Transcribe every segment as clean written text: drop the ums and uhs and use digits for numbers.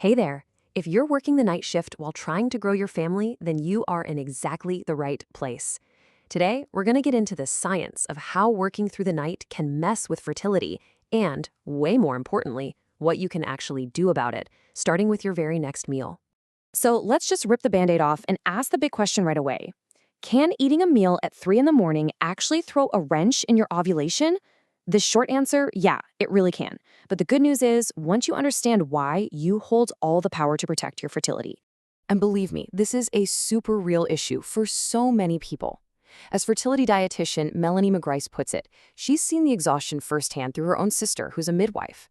Hey there. If you're working the night shift while trying to grow your family, then you are in exactly the right place. Today, we're going to get into the science of how working through the night can mess with fertility and, way more importantly, what you can actually do about it, starting with your very next meal. So let's just rip the Band-Aid off and ask the big question right away. Can eating a meal at 3 in the morning actually throw a wrench in your ovulation? The short answer, yeah, it really can. But the good news is, once you understand why, you hold all the power to protect your fertility. And believe me, this is a super real issue for so many people. As fertility dietitian Melanie McGrice puts it, she's seen the exhaustion firsthand through her own sister, who's a midwife.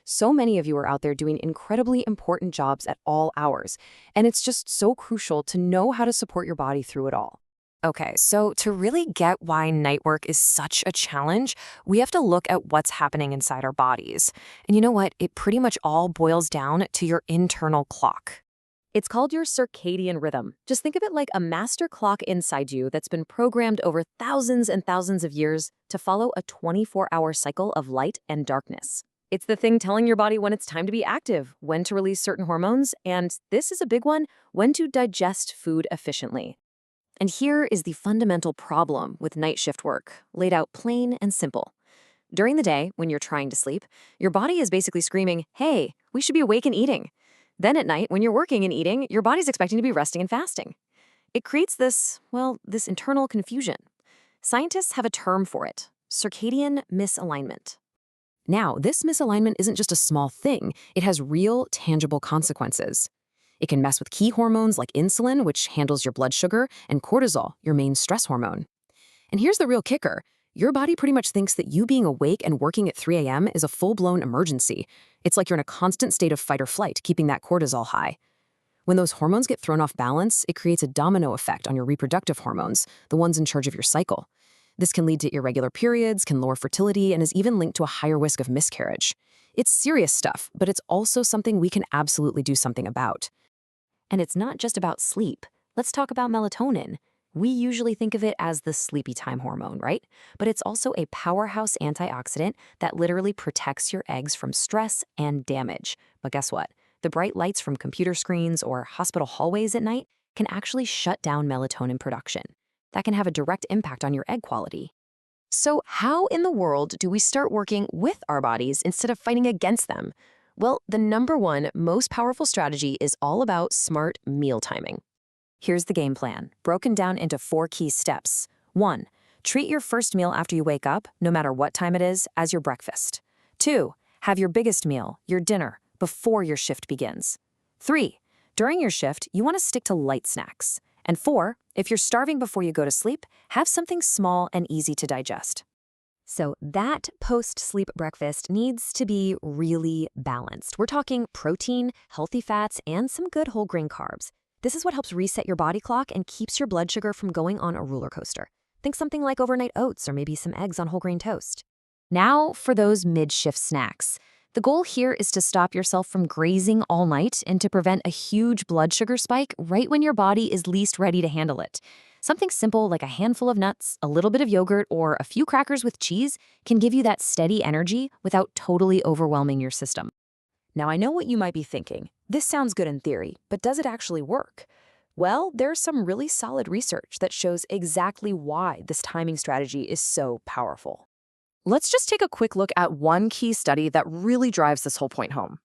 So many of you are out there doing incredibly important jobs at all hours, and it's just so crucial to know how to support your body through it all. Okay, so to really get why night work is such a challenge, we have to look at what's happening inside our bodies. And you know what? It pretty much all boils down to your internal clock. It's called your circadian rhythm. Just think of it like a master clock inside you that's been programmed over thousands and thousands of years to follow a 24-hour cycle of light and darkness. It's the thing telling your body when it's time to be active, when to release certain hormones, and this is a big one, when to digest food efficiently. And here is the fundamental problem with night shift work, laid out plain and simple. During the day, when you're trying to sleep, your body is basically screaming, hey, we should be awake and eating. Then at night, when you're working and eating, your body's expecting to be resting and fasting. It creates this internal confusion. Scientists have a term for it, circadian misalignment. Now, this misalignment isn't just a small thing, it has real, tangible consequences. It can mess with key hormones like insulin, which handles your blood sugar, and cortisol, your main stress hormone. And here's the real kicker. Your body pretty much thinks that you being awake and working at 3 a.m. is a full-blown emergency. It's like you're in a constant state of fight or flight, keeping that cortisol high. When those hormones get thrown off balance, it creates a domino effect on your reproductive hormones, the ones in charge of your cycle. This can lead to irregular periods, can lower fertility, and is even linked to a higher risk of miscarriage. It's serious stuff, but it's also something we can absolutely do something about. And it's not just about sleep. Let's talk about melatonin. We usually think of it as the sleepy time hormone, right? But it's also a powerhouse antioxidant that literally protects your eggs from stress and damage. But guess what? The bright lights from computer screens or hospital hallways at night can actually shut down melatonin production. That can have a direct impact on your egg quality. So how in the world do we start working with our bodies instead of fighting against them? Well, the number one most powerful strategy is all about smart meal timing. Here's the game plan, broken down into 4 key steps. 1. Treat your first meal after you wake up, no matter what time it is, as your breakfast. 2. Have your biggest meal, your dinner, before your shift begins. 3. During your shift, you want to stick to light snacks. And 4, if you're starving before you go to sleep, have something small and easy to digest. So that post-sleep breakfast needs to be really balanced. We're talking protein, healthy fats, and some good whole grain carbs. This is what helps reset your body clock and keeps your blood sugar from going on a roller coaster. Think something like overnight oats or maybe some eggs on whole grain toast. Now for those mid-shift snacks. The goal here is to stop yourself from grazing all night and to prevent a huge blood sugar spike right when your body is least ready to handle it. Something simple like a handful of nuts, a little bit of yogurt, or a few crackers with cheese can give you that steady energy without totally overwhelming your system. Now, I know what you might be thinking. This sounds good in theory, but does it actually work? Well, there's some really solid research that shows exactly why this timing strategy is so powerful. Let's just take a quick look at one key study that really drives this whole point home.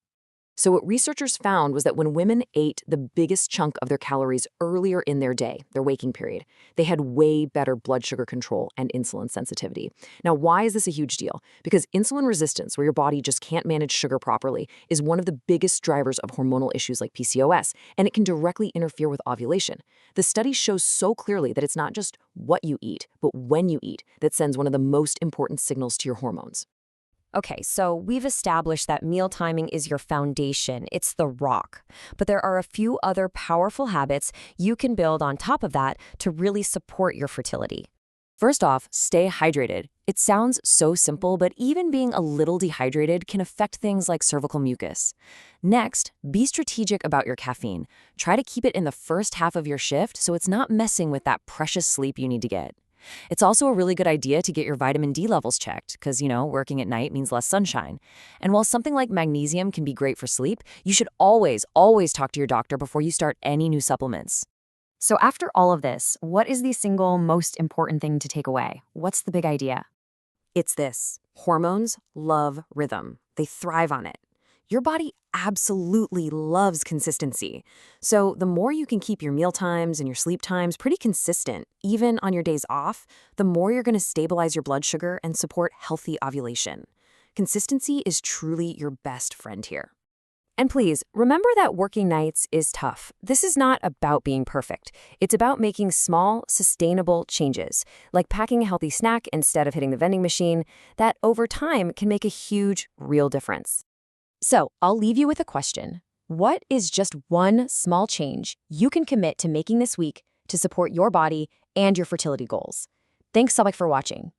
So what researchers found was that when women ate the biggest chunk of their calories earlier in their day, their waking period, they had way better blood sugar control and insulin sensitivity. Now, why is this a huge deal? Because insulin resistance, where your body just can't manage sugar properly, is one of the biggest drivers of hormonal issues like PCOS, and it can directly interfere with ovulation. The study shows so clearly that it's not just what you eat, but when you eat that sends one of the most important signals to your hormones. Okay, so we've established that meal timing is your foundation. It's the rock. But there are a few other powerful habits you can build on top of that to really support your fertility. First off, stay hydrated. It sounds so simple, but even being a little dehydrated can affect things like cervical mucus. Next, be strategic about your caffeine. Try to keep it in the first half of your shift so it's not messing with that precious sleep you need to get. It's also a really good idea to get your vitamin D levels checked because, working at night means less sunshine. And while something like magnesium can be great for sleep, you should always talk to your doctor before you start any new supplements. So after all of this, what is the single most important thing to take away? What's the big idea? It's this. Hormones love rhythm. They thrive on it. Your body absolutely loves consistency. So the more you can keep your meal times and your sleep times pretty consistent, even on your days off, the more you're going to stabilize your blood sugar and support healthy ovulation. Consistency is truly your best friend here. And please, remember that working nights is tough. This is not about being perfect. It's about making small, sustainable changes, like packing a healthy snack instead of hitting the vending machine, that over time can make a huge, real difference. So, I'll leave you with a question. What is just one small change you can commit to making this week to support your body and your fertility goals? Thanks so much for watching.